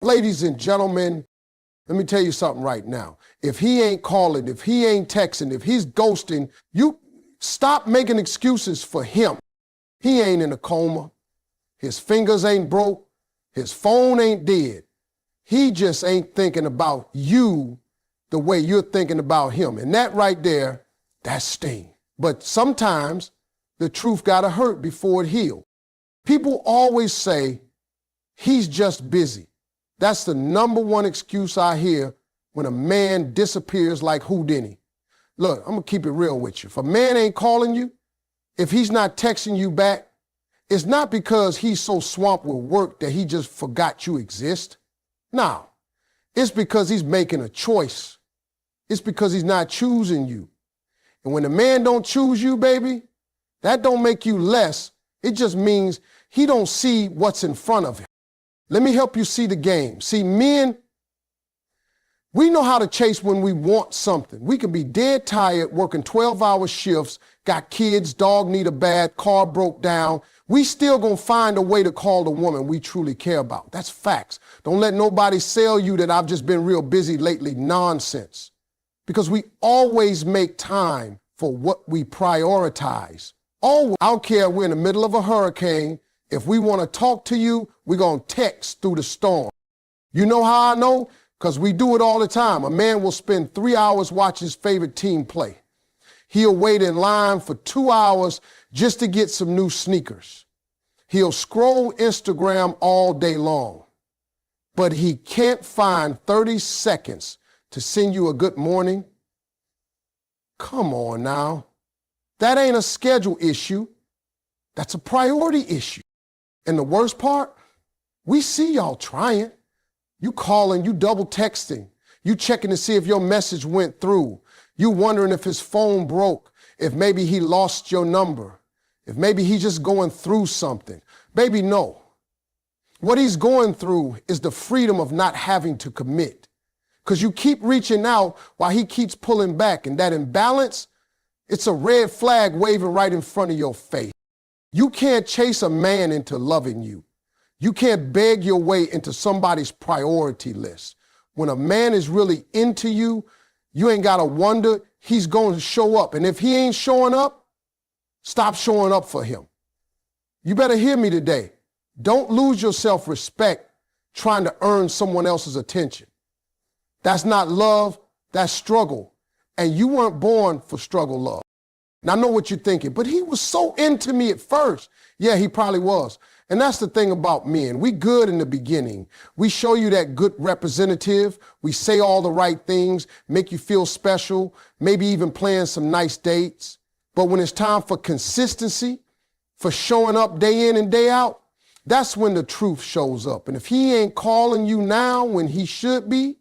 Ladies and gentlemen, let me tell you something right now. If he ain't calling, if he ain't texting, if he's ghosting, you stop making excuses for him. He ain't in a coma. His fingers ain't broke. His phone ain't dead. He just ain't thinking about you the way you're thinking about him. And that right there, that's sting. But sometimes the truth gotta hurt before it heals. People always say, he's just busy. That's the number one excuse I hear when a man disappears like Houdini. Look, I'm gonna keep it real with you. If a man ain't calling you, if he's not texting you back, it's not because he's so swamped with work that he just forgot you exist. No, it's because he's making a choice. It's because he's not choosing you. And when a man don't choose you, baby, that don't make you less. It just means he don't see what's in front of him. Let me help you see the game. See, men, we know how to chase when we want something. We can be dead tired, working 12-hour shifts, got kids, dog need a bath, car broke down. We still gonna find a way to call the woman we truly care about. That's facts. Don't let nobody sell you that I've just been real busy lately. Nonsense. Because we always make time for what we prioritize. Always. I don't care if we're in the middle of a hurricane. If we want to talk to you, we're going to text through the storm. You know how I know? Because we do it all the time. A man will spend 3 hours watching his favorite team play. He'll wait in line for 2 hours just to get some new sneakers. He'll scroll Instagram all day long, but he can't find 30 seconds to send you a good morning. Come on now. That ain't a schedule issue. That's a priority issue. And the worst part, we see y'all trying. You calling, you double texting, you checking to see if your message went through. You wondering if his phone broke, if maybe he lost your number, if maybe he's just going through something. Baby, no. What he's going through is the freedom of not having to commit. Because you keep reaching out while he keeps pulling back. And that imbalance, it's a red flag waving right in front of your face. You can't chase a man into loving you. You can't beg your way into somebody's priority list. When a man is really into you, you ain't got to wonder, he's going to show up. And if he ain't showing up, stop showing up for him. You better hear me today. Don't lose your self-respect trying to earn someone else's attention. That's not love, that's struggle. And you weren't born for struggle love. Now, I know what you're thinking, but he was so into me at first. Yeah, he probably was. And that's the thing about men. We good in the beginning. We show you that good representative. We say all the right things, make you feel special, maybe even plan some nice dates. But when it's time for consistency, for showing up day in and day out, that's when the truth shows up. And if he ain't calling you now when he should be,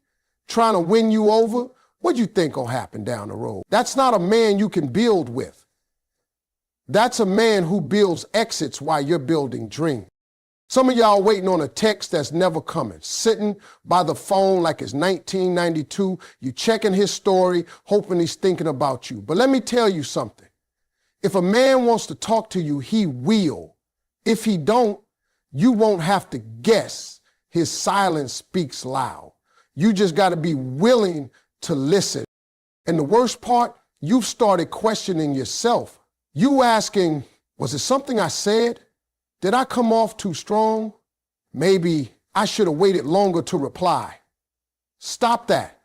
trying to win you over, what do you think will happen down the road? That's not a man you can build with. That's a man who builds exits while you're building dreams. Some of y'all waiting on a text that's never coming, sitting by the phone like it's 1992. You checking his story, hoping he's thinking about you. But let me tell you something. If a man wants to talk to you, he will. If he don't, you won't have to guess. His silence speaks loud. You just got to be willing to listen. And the worst part, you've started questioning yourself. You asking, was it something I said? Did I come off too strong? Maybe I should have waited longer to reply. Stop that.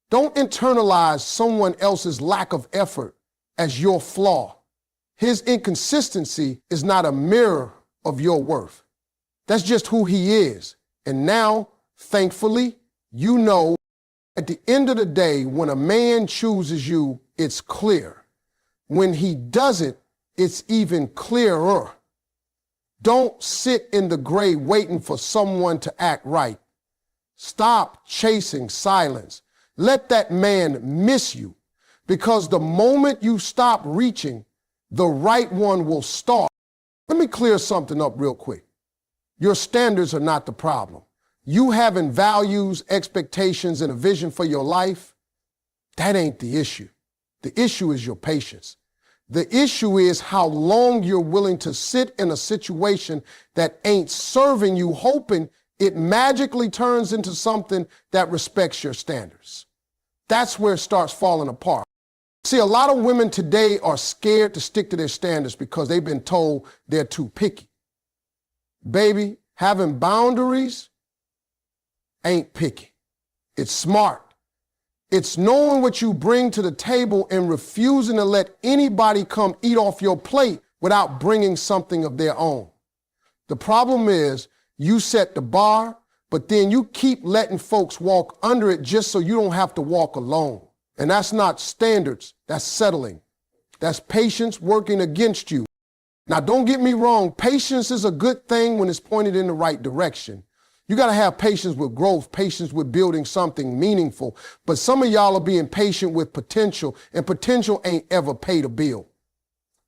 Don't internalize someone else's lack of effort as your flaw. His inconsistency is not a mirror of your worth. That's just who he is. And now, thankfully, you know, at the end of the day, when a man chooses you, it's clear. When he doesn't, it's even clearer. Don't sit in the gray waiting for someone to act right. Stop chasing silence. Let that man miss you, because the moment you stop reaching, the right one will start. Let me clear something up real quick. Your standards are not the problem. You having values, expectations, and a vision for your life, that ain't the issue. The issue is your patience. The issue is how long you're willing to sit in a situation that ain't serving you, hoping it magically turns into something that respects your standards. That's where it starts falling apart. See, a lot of women today are scared to stick to their standards because they've been told they're too picky. Baby, having boundaries ain't picky. It's smart. It's knowing what you bring to the table and refusing to let anybody come eat off your plate without bringing something of their own. The problem is you set the bar, but then you keep letting folks walk under it just so you don't have to walk alone. And that's not standards, that's settling. That's patience working against you. Now, don't get me wrong, patience is a good thing when it's pointed in the right direction. You got to have patience with growth, patience with building something meaningful. But some of y'all are being patient with potential, and potential ain't ever paid a bill.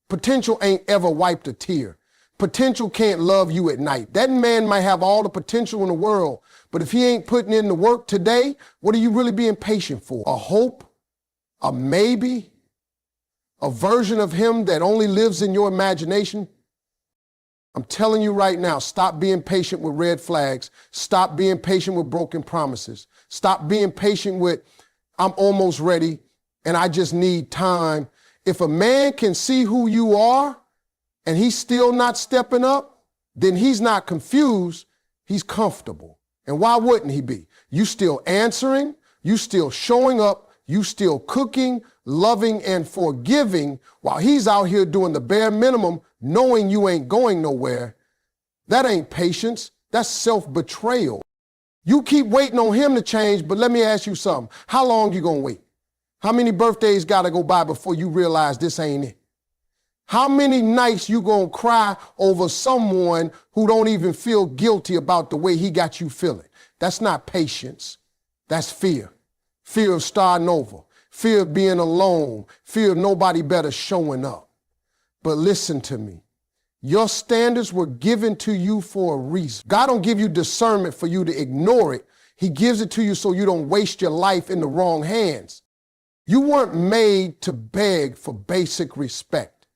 Potential ain't ever wiped a tear. Potential can't love you at night. That man might have all the potential in the world, but if he ain't putting in the work today, what are you really being patient for? A hope? A maybe? A version of him that only lives in your imagination? I'm telling you right now, stop being patient with red flags. Stop being patient with broken promises. Stop being patient with, I'm almost ready and I just need time. If a man can see who you are and he's still not stepping up, then he's not confused, he's comfortable. And why wouldn't he be? You still answering, you still showing up, you still cooking, loving, and forgiving while he's out here doing the bare minimum, knowing you ain't going nowhere. That ain't patience, that's self-betrayal. You keep waiting on him to change, but let me ask you something. How long you gonna wait? How many birthdays gotta go by before you realize this ain't it? How many nights you gonna cry over someone who don't even feel guilty about the way he got you feeling? That's not patience, that's fear. Fear of starting over, fear of being alone, fear of nobody better showing up. But listen to me, your standards were given to you for a reason. God don't give you discernment for you to ignore it. He gives it to you so you don't waste your life in the wrong hands. You weren't made to beg for basic respect.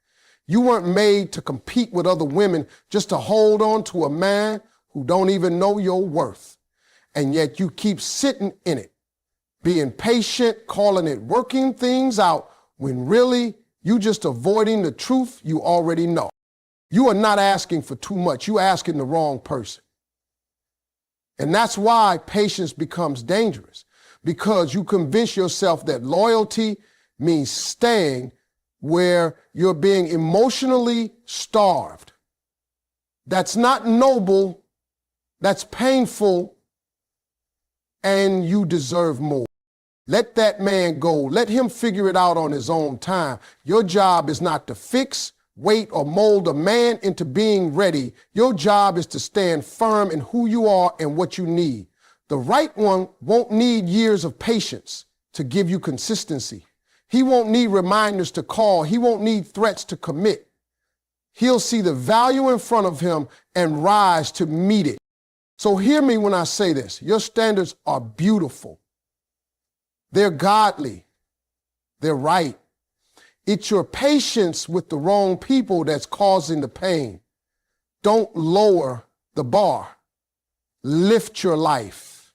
You weren't made to compete with other women just to hold on to a man who don't even know your worth. And yet you keep sitting in it, being patient, calling it working things out, when really you just avoiding the truth you already know. You are not asking for too much. You're asking the wrong person. And that's why patience becomes dangerous, because you convince yourself that loyalty means staying where you're being emotionally starved. That's not noble, that's painful, and you deserve more. Let that man go. Let him figure it out on his own time. Your job is not to fix, wait, or mold a man into being ready. Your job is to stand firm in who you are and what you need. The right one won't need years of patience to give you consistency. He won't need reminders to call. He won't need threats to commit. He'll see the value in front of him and rise to meet it. So hear me when I say this. Your standards are beautiful. They're godly. They're right. It's your patience with the wrong people that's causing the pain. Don't lower the bar. Lift your life.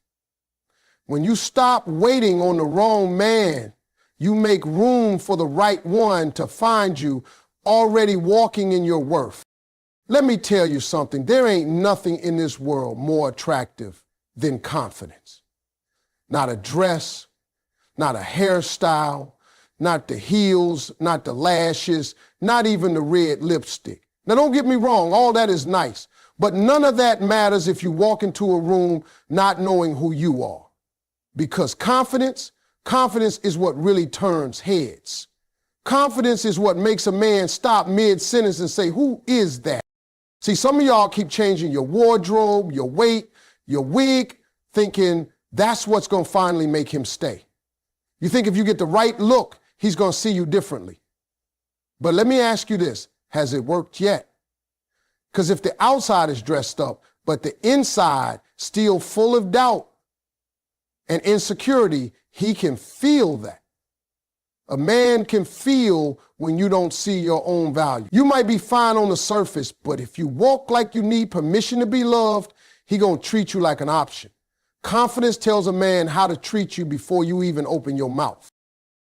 When you stop waiting on the wrong man, you make room for the right one to find you, already walking in your worth. Let me tell you something. There ain't nothing in this world more attractive than confidence. Not a dress, not a hairstyle, not the heels, not the lashes, not even the red lipstick. Now, don't get me wrong, all that is nice, but none of that matters if you walk into a room not knowing who you are. Because confidence is what really turns heads. Confidence is what makes a man stop mid-sentence and say, who is that? See, some of y'all keep changing your wardrobe, your weight, your wig, thinking that's what's going to finally make him stay. You think if you get the right look, he's going to see you differently. But let me ask you this, has it worked yet? Because if the outside is dressed up, but the inside still full of doubt and insecurity, he can feel that. A man can feel when you don't see your own value. You might be fine on the surface, but if you walk like you need permission to be loved, He gonna treat you like an option. Confidence tells a man how to treat you before you even open your mouth.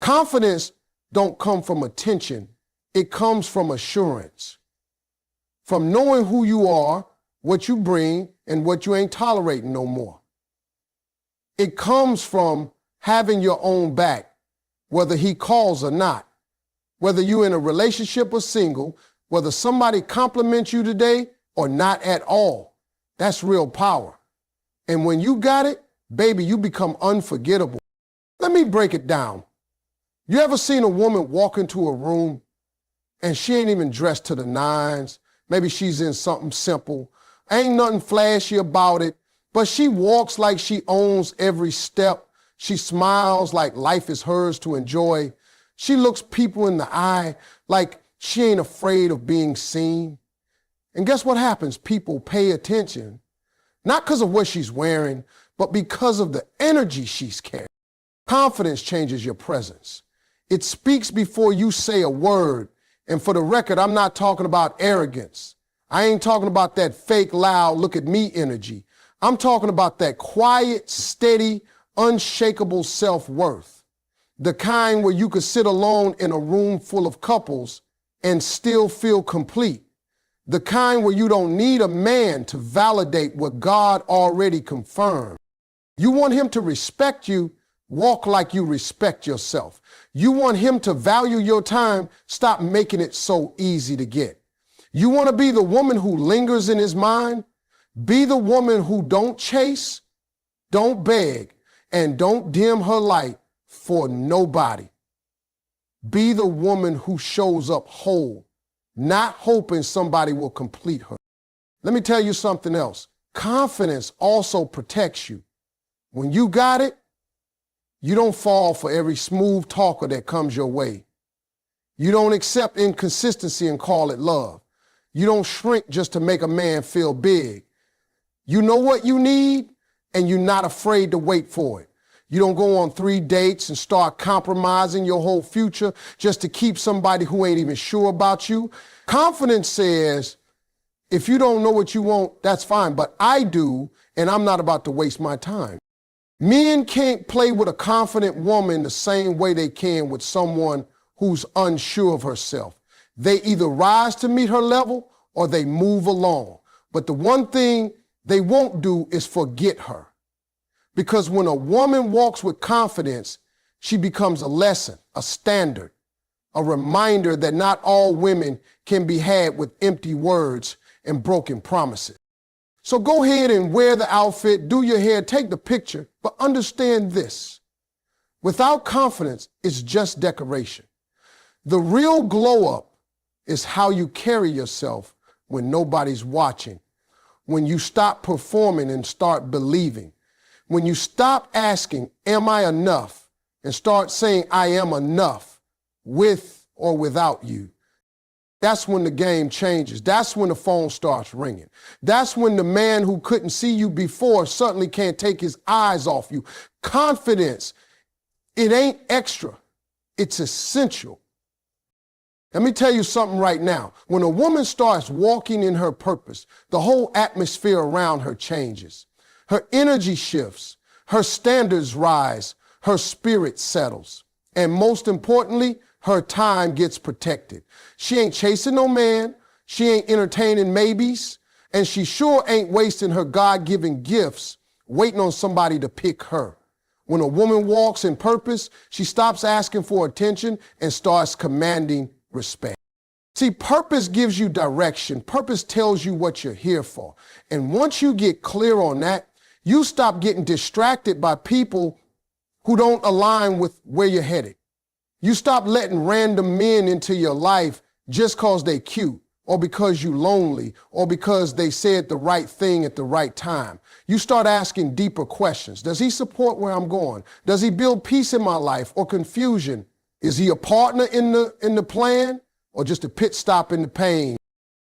Confidence don't come from attention. It comes from assurance. From knowing who you are, what you bring, and what you ain't tolerating no more. It comes from having your own back, whether he calls or not. Whether you're in a relationship or single, whether somebody compliments you today or not at all. That's real power. And when you got it, baby, you become unforgettable. Let me break it down. You ever seen a woman walk into a room and she ain't even dressed to the nines? Maybe she's in something simple. Ain't nothing flashy about it, but she walks like she owns every step. She smiles like life is hers to enjoy. She looks people in the eye like she ain't afraid of being seen. And guess what happens? People pay attention, not because of what she's wearing, but because of the energy she's carrying. Confidence changes your presence. It speaks before you say a word. And for the record, I'm not talking about arrogance. I ain't talking about that fake, loud, look at me energy. I'm talking about that quiet, steady, unshakable self-worth. The kind where you could sit alone in a room full of couples and still feel complete. The kind where you don't need a man to validate what God already confirmed. You want him to respect you, walk like you respect yourself. You want him to value your time, stop making it so easy to get. You want to be the woman who lingers in his mind? Be the woman who don't chase, don't beg, and don't dim her light for nobody. Be the woman who shows up whole, not hoping somebody will complete her. Let me tell you something else. Confidence also protects you. When you got it, you don't fall for every smooth talker that comes your way. You don't accept inconsistency and call it love. You don't shrink just to make a man feel big. You know what you need, and you're not afraid to wait for it. You don't go on 3 dates and start compromising your whole future just to keep somebody who ain't even sure about you. Confidence says, if you don't know what you want, that's fine, but I do, and I'm not about to waste my time. Men can't play with a confident woman the same way they can with someone who's unsure of herself. They either rise to meet her level or they move along. But the one thing they won't do is forget her. Because when a woman walks with confidence, she becomes a lesson, a standard, a reminder that not all women can be had with empty words and broken promises. So go ahead and wear the outfit, do your hair, take the picture, but understand this. Without confidence, it's just decoration. The real glow up is how you carry yourself when nobody's watching, when you stop performing and start believing, when you stop asking, am I enough, and start saying, I am enough, with or without you. That's when the game changes. That's when the phone starts ringing. That's when the man who couldn't see you before suddenly can't take his eyes off you. Confidence, it ain't extra, it's essential. Let me tell you something right now. When a woman starts walking in her purpose, the whole atmosphere around her changes. Her energy shifts, her standards rise, her spirit settles. And most importantly, her time gets protected. She ain't chasing no man, she ain't entertaining maybes, and she sure ain't wasting her God-given gifts waiting on somebody to pick her. When a woman walks in purpose, she stops asking for attention and starts commanding respect. See, purpose gives you direction. Purpose tells you what you're here for. And once you get clear on that, you stop getting distracted by people who don't align with where you're headed. You stop letting random men into your life just because they cute, or because you lonely, or because they said the right thing at the right time. You start asking deeper questions. Does he support where I'm going? Does he build peace in my life or confusion? Is he a partner in the plan or just a pit stop in the pain?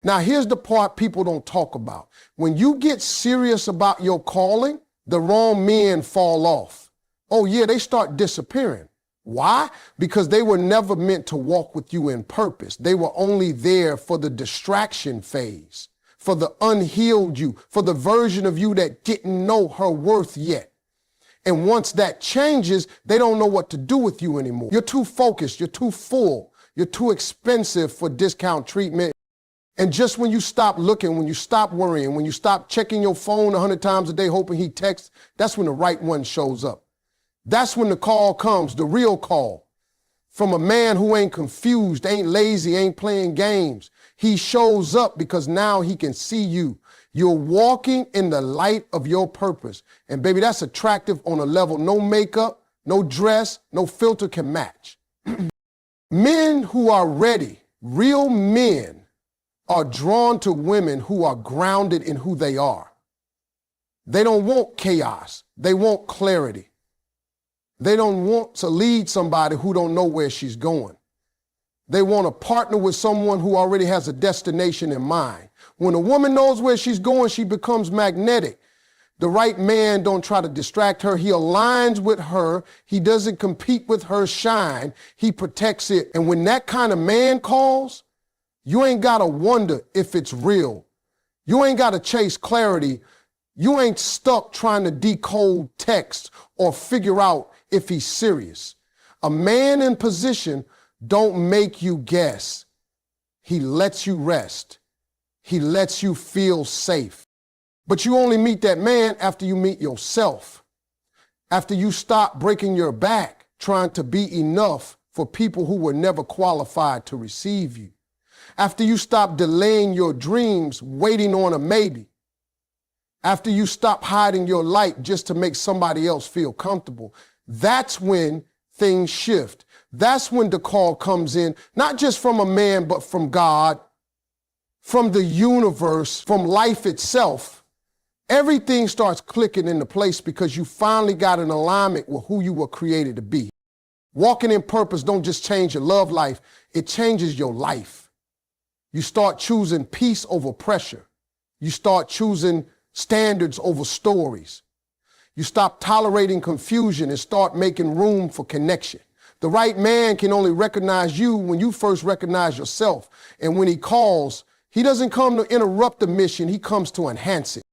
Now, here's the part people don't talk about. When you get serious about your calling, the wrong men fall off. Oh yeah, they start disappearing. Why? Because they were never meant to walk with you in purpose. They were only there for the distraction phase. for the unhealed you, for the version of you that didn't know her worth yet. And once that changes, they don't know what to do with you anymore. You're too focused, you're too full, you're too expensive for discount treatment. And just when you stop looking, when you stop worrying, when you stop checking your phone 100 times a day hoping he texts, that's when the right one shows up. That's when the call comes, the real call. From a man who ain't confused, ain't lazy, ain't playing games. He shows up because now he can see you. You're walking in the light of your purpose. And baby, that's attractive on a level no makeup, no dress, no filter can match. Men who are ready, real men, are drawn to women who are grounded in who they are. They don't want chaos. They want clarity. They don't want to lead somebody who don't know where she's going. They want to partner with someone who already has a destination in mind. When a woman knows where she's going, she becomes magnetic. The right man don't try to distract her. He aligns with her. He doesn't compete with her shine. He protects it. And when that kind of man calls, you ain't got to wonder if it's real. You ain't got to chase clarity. You ain't stuck trying to decode text or figure out if he's serious. A man in position don't make you guess. He lets you rest. He lets you feel safe. But you only meet that man after you meet yourself. After you stop breaking your back trying to be enough for people who were never qualified to receive you. After you stop delaying your dreams, waiting on a maybe. After you stop hiding your light just to make somebody else feel comfortable. That's when things shift. That's when the call comes in, not just from a man, but from God, from the universe, from life itself. Everything starts clicking into place because you finally got an alignment with who you were created to be. Walking in purpose don't just change your love life, it changes your life. You start choosing peace over pressure. You start choosing standards over stories. You stop tolerating confusion and start making room for connection. The right man can only recognize you when you first recognize yourself. And when he calls, he doesn't come to interrupt the mission, he comes to enhance it.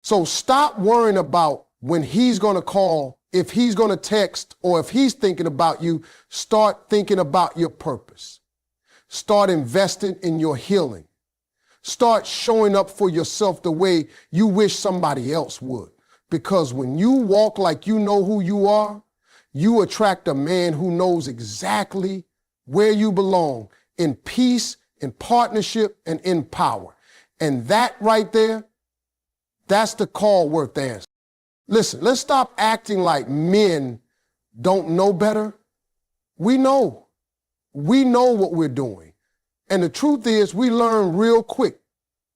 So stop worrying about when he's going to call, if he's going to text, or if he's thinking about you. Start thinking about your purpose. Start investing in your healing. Start showing up for yourself the way you wish somebody else would. Because when you walk like you know who you are, you attract a man who knows exactly where you belong, in peace, in partnership, and in power. And that right there, that's the call worth answering. Listen, let's stop acting like men don't know better. We know. We know what we're doing. And the truth is, we learn real quick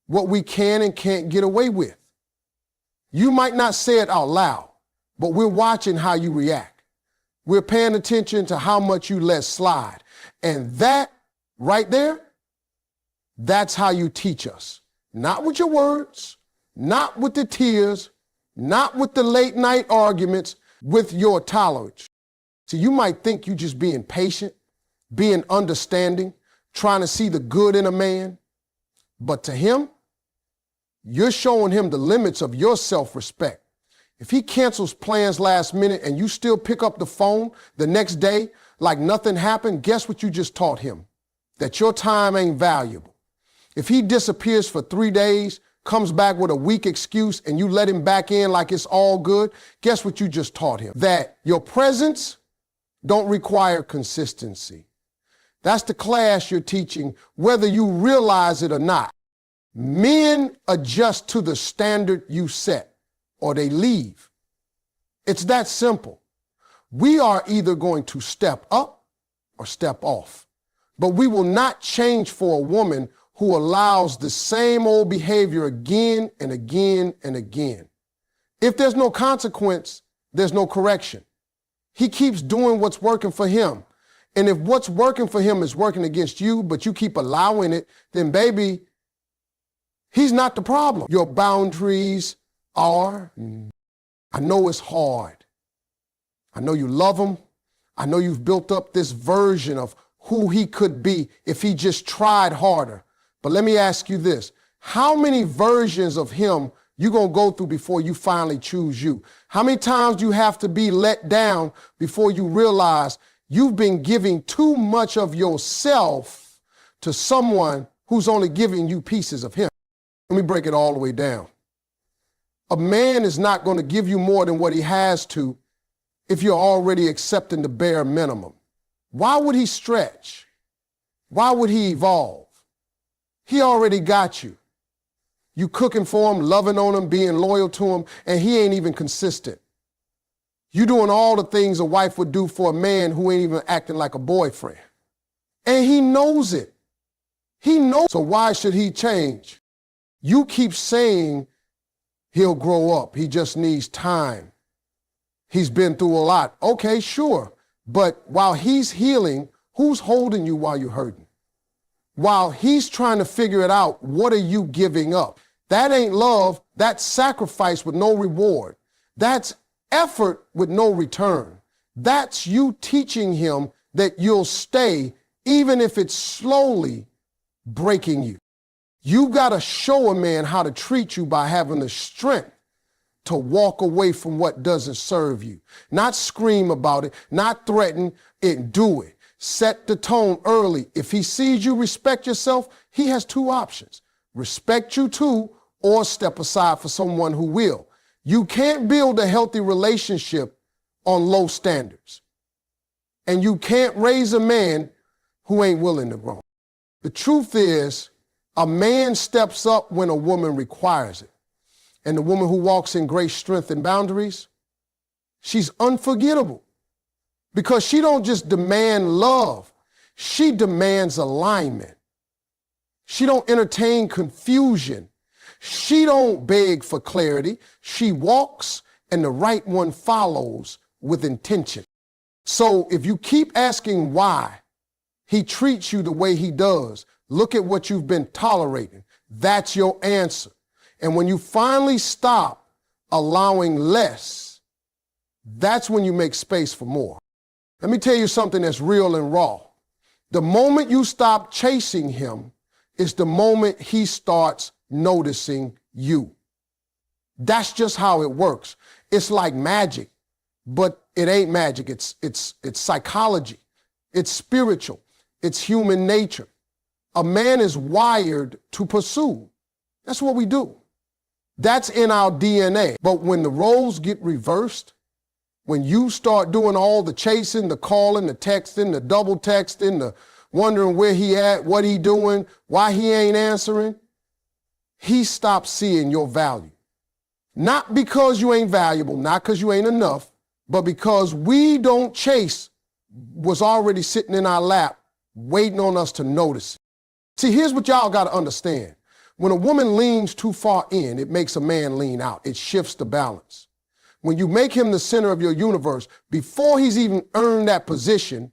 what we can and can't get away with. You might not say it out loud, but we're watching how you react. We're paying attention to how much you let slide. And that right there, that's how you teach us. Not with your words, not with the tears, not with the late night arguments, with your tolerance. So you might think you're just being patient, being understanding, trying to see the good in a man. But to him, you're showing him the limits of your self-respect. If he cancels plans last minute and you still pick up the phone the next day like nothing happened, guess what you just taught him? That your time ain't valuable. If he disappears for 3 days, comes back with a weak excuse, and you let him back in like it's all good, guess what you just taught him? That your presence don't require consistency. That's the class you're teaching, whether you realize it or not. Men adjust to the standard you set, or they leave. It's that simple. We are either going to step up or step off. But we will not change for a woman who allows the same old behavior again and again and again. If there's no consequence, there's no correction. He keeps doing what's working for him. And if what's working for him is working against you, but you keep allowing it, then baby, he's not the problem. Your boundaries are, I know it's hard. I know you love him. I know you've built up this version of who he could be if he just tried harder. But let me ask you this. How many versions of him you going to go through before you finally choose you? How many times do you have to be let down before you realize you've been giving too much of yourself to someone who's only giving you pieces of him? Let me break it all the way down. A man is not going to give you more than what he has to if you're already accepting the bare minimum. Why would he stretch? Why would he evolve? He already got you. You cooking for him, loving on him, being loyal to him, and he ain't even consistent. You doing all the things a wife would do for a man who ain't even acting like a boyfriend. And he knows it. He knows. So why should he change? You keep saying he'll grow up. He just needs time. He's been through a lot. Okay, sure. But while he's healing, who's holding you while you're hurting? While he's trying to figure it out, what are you giving up? That ain't love. That's sacrifice with no reward. That's effort with no return. That's you teaching him that you'll stay even if it's slowly breaking you. You got to show a man how to treat you by having the strength to walk away from what doesn't serve you. Not scream about it, not threaten it, do it. Set the tone early. If he sees you respect yourself, he has two options. Respect you too, or step aside for someone who will. You can't build a healthy relationship on low standards. And you can't raise a man who ain't willing to grow. The truth is, a man steps up when a woman requires it. And the woman who walks in grace, strength, and boundaries, she's unforgettable. Because she don't just demand love, she demands alignment. She don't entertain confusion. She don't beg for clarity. She walks and the right one follows with intention. So if you keep asking why he treats you the way he does, look at what you've been tolerating. That's your answer. And when you finally stop allowing less, that's when you make space for more. Let me tell you something that's real and raw. The moment you stop chasing him is the moment he starts noticing you. That's just how it works. It's like magic, but it ain't magic. It's psychology. It's spiritual. It's human nature. A man is wired to pursue. That's what we do. That's in our DNA. But when the roles get reversed, when you start doing all the chasing, the calling, the texting, the double texting, the wondering where he at, what he doing, why he ain't answering, he stops seeing your value. Not because you ain't valuable, not because you ain't enough, but because we don't chase what's already sitting in our lap, waiting on us to notice it. See, here's what y'all got to understand. When a woman leans too far in, it makes a man lean out. It shifts the balance. When you make him the center of your universe, before he's even earned that position,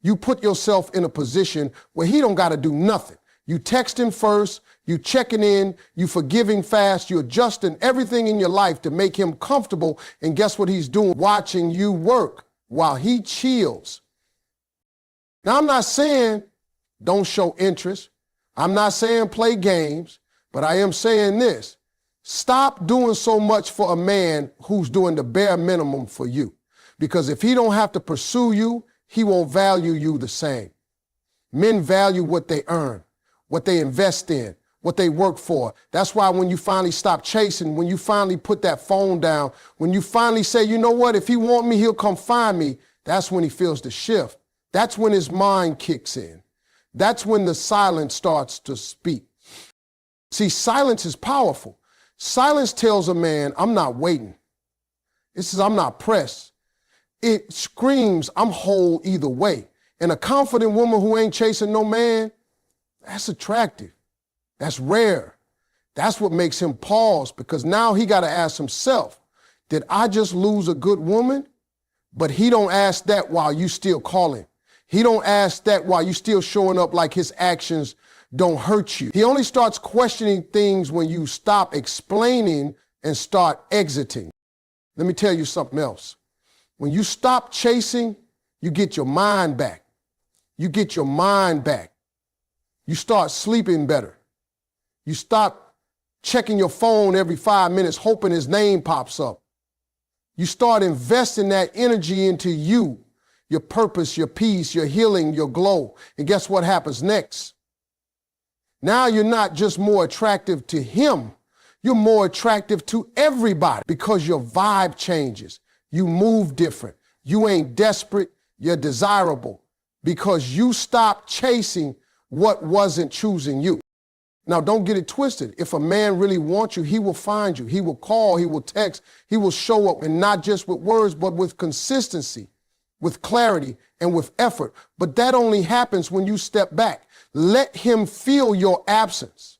you put yourself in a position where he don't got to do nothing. You text him first, you checking in, you forgiving fast, you adjusting everything in your life to make him comfortable. And guess what he's doing? Watching you work while he chills. Now, I'm not saying don't show interest. I'm not saying play games, but I am saying this. Stop doing so much for a man who's doing the bare minimum for you. Because if he don't have to pursue you, he won't value you the same. Men value what they earn, what they invest in, what they work for. That's why when you finally stop chasing, when you finally put that phone down, when you finally say, you know what, if he want me, he'll come find me, that's when he feels the shift. That's when his mind kicks in. That's when the silence starts to speak. See, silence is powerful. Silence tells a man, I'm not waiting. It says, I'm not pressed. It screams, I'm whole either way. And a confident woman who ain't chasing no man, that's attractive. That's rare. That's what makes him pause, because now he got to ask himself, did I just lose a good woman? But he don't ask that while you still calling. He don't ask that while you still showing up like his actions don't hurt you. He only starts questioning things when you stop explaining and start exiting. Let me tell you something else. When you stop chasing, you get your mind back. You get your mind back. You start sleeping better. You stop checking your phone every 5 minutes, hoping his name pops up. You start investing that energy into you, your purpose, your peace, your healing, your glow. And guess what happens next? Now you're not just more attractive to him, you're more attractive to everybody because your vibe changes. You move different. You ain't desperate, you're desirable because you stop chasing what wasn't choosing you. Now, don't get it twisted. If a man really wants you, he will find you. He will call, he will text, he will show up, and not just with words, but with consistency, with clarity, and with effort. But that only happens when you step back. Let him feel your absence.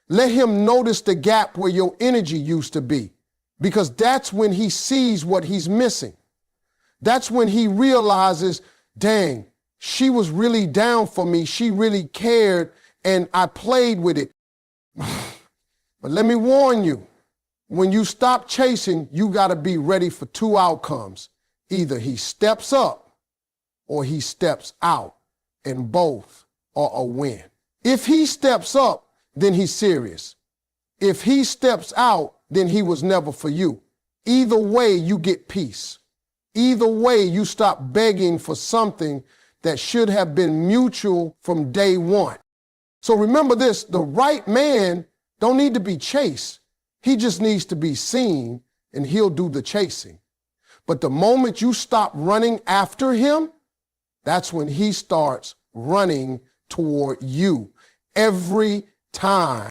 Let him notice the gap where your energy used to be, because that's when he sees what he's missing. That's when he realizes, dang, she was really down for me. She really cared, and I played with it. But let me warn you, when you stop chasing, you got to be ready for two outcomes. Either he steps up or he steps out, and both are a win. If he steps up, then he's serious. If he steps out, then he was never for you. Either way, you get peace. Either way, you stop begging for something that should have been mutual from day one. So remember this, the right man don't need to be chased. He just needs to be seen, and he'll do the chasing. But the moment you stop running after him, that's when he starts running toward you every time.